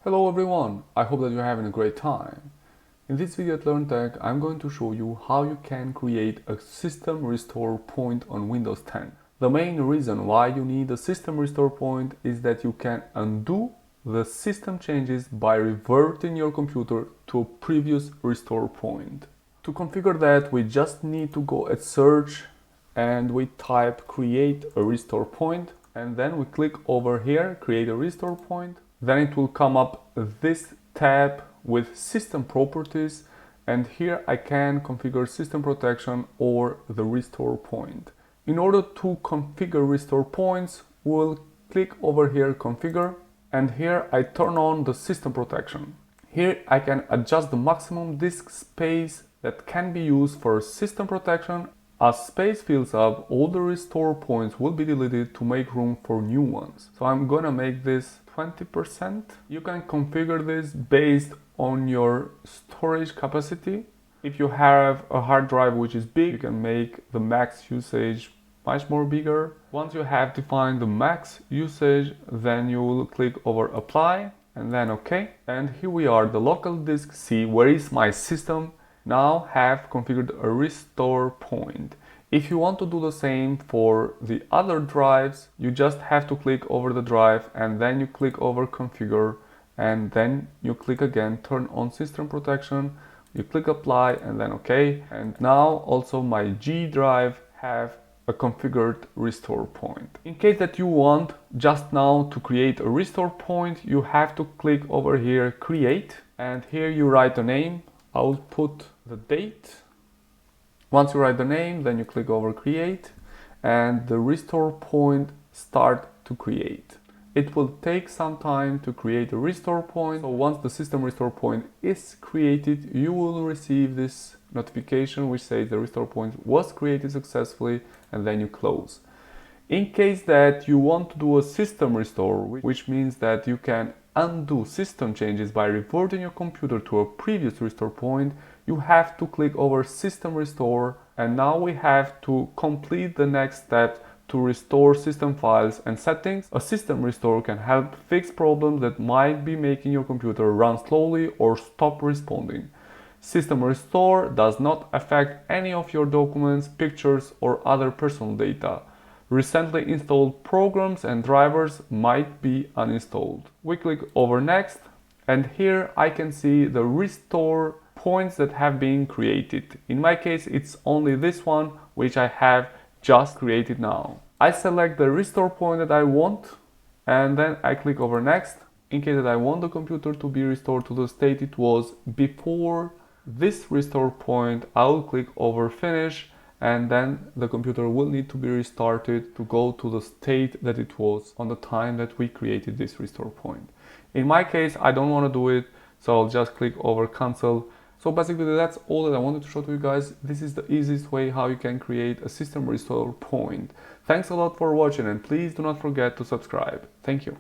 Hello everyone, I hope that you're having a great time. In this video at Learn Tech, I'm going to show you how you can create a system restore point on Windows 10. The main reason why you need a system restore point is that you can undo the system changes by reverting your computer to a previous restore point. To configure that, we just need to go at search and we type create a restore point, and then we click over here, create a restore point. Then it will come up this tab with system properties, and here I can configure system protection or the restore point. In order to configure restore points, we'll click over here configure, and here I turn on the system protection. Here I can adjust the maximum disk space that can be used for system protection. As space fills up, all the restore points will be deleted to make room for new ones. So I'm gonna make this 20%. You can configure this based on your storage capacity. If you have a hard drive which is big, you can make the max usage much more bigger. Once you have defined the max usage, then you will click over apply and then OK. And here we are, the local disk C, where is my system, now have configured a restore point. If you want to do the same for the other drives, you just have to click over the drive and then you click over configure, and then you click again turn on system protection, you click apply and then OK. And now also my G drive have a configured restore point. In case that you want just now to create a restore point, you have to click over here create, and here you write a name. I'll put the date. Once you write the name, then you click over create and the restore point start to create. It will take some time to create a restore point. So once the system restore point is created, you will receive this notification which says the restore point was created successfully, and then you close. In case that you want to do a system restore, which means that you can undo system changes by reverting your computer to a previous restore point, you have to click over system restore, and now we have to complete the next step to restore system files and settings. A system restore can help fix problems that might be making your computer run slowly or stop responding. System restore does not affect any of your documents, pictures or other personal data. Recently installed programs and drivers might be uninstalled. We click over next, and here I can see the restore points that have been created. In my case, it's only this one which I have just created now. I select the restore point that I want, and then I click over next. In case that I want the computer to be restored to the state it was before this restore point, I will click over finish, and then the computer will need to be restarted to go to the state that it was on the time that we created this restore point. In my case, I don't want to do it, so I'll just click over cancel. So basically that's all that I wanted to show to you guys. This is the easiest way how you can create a system restore point. Thanks a lot for watching, and please do not forget to subscribe. Thank you.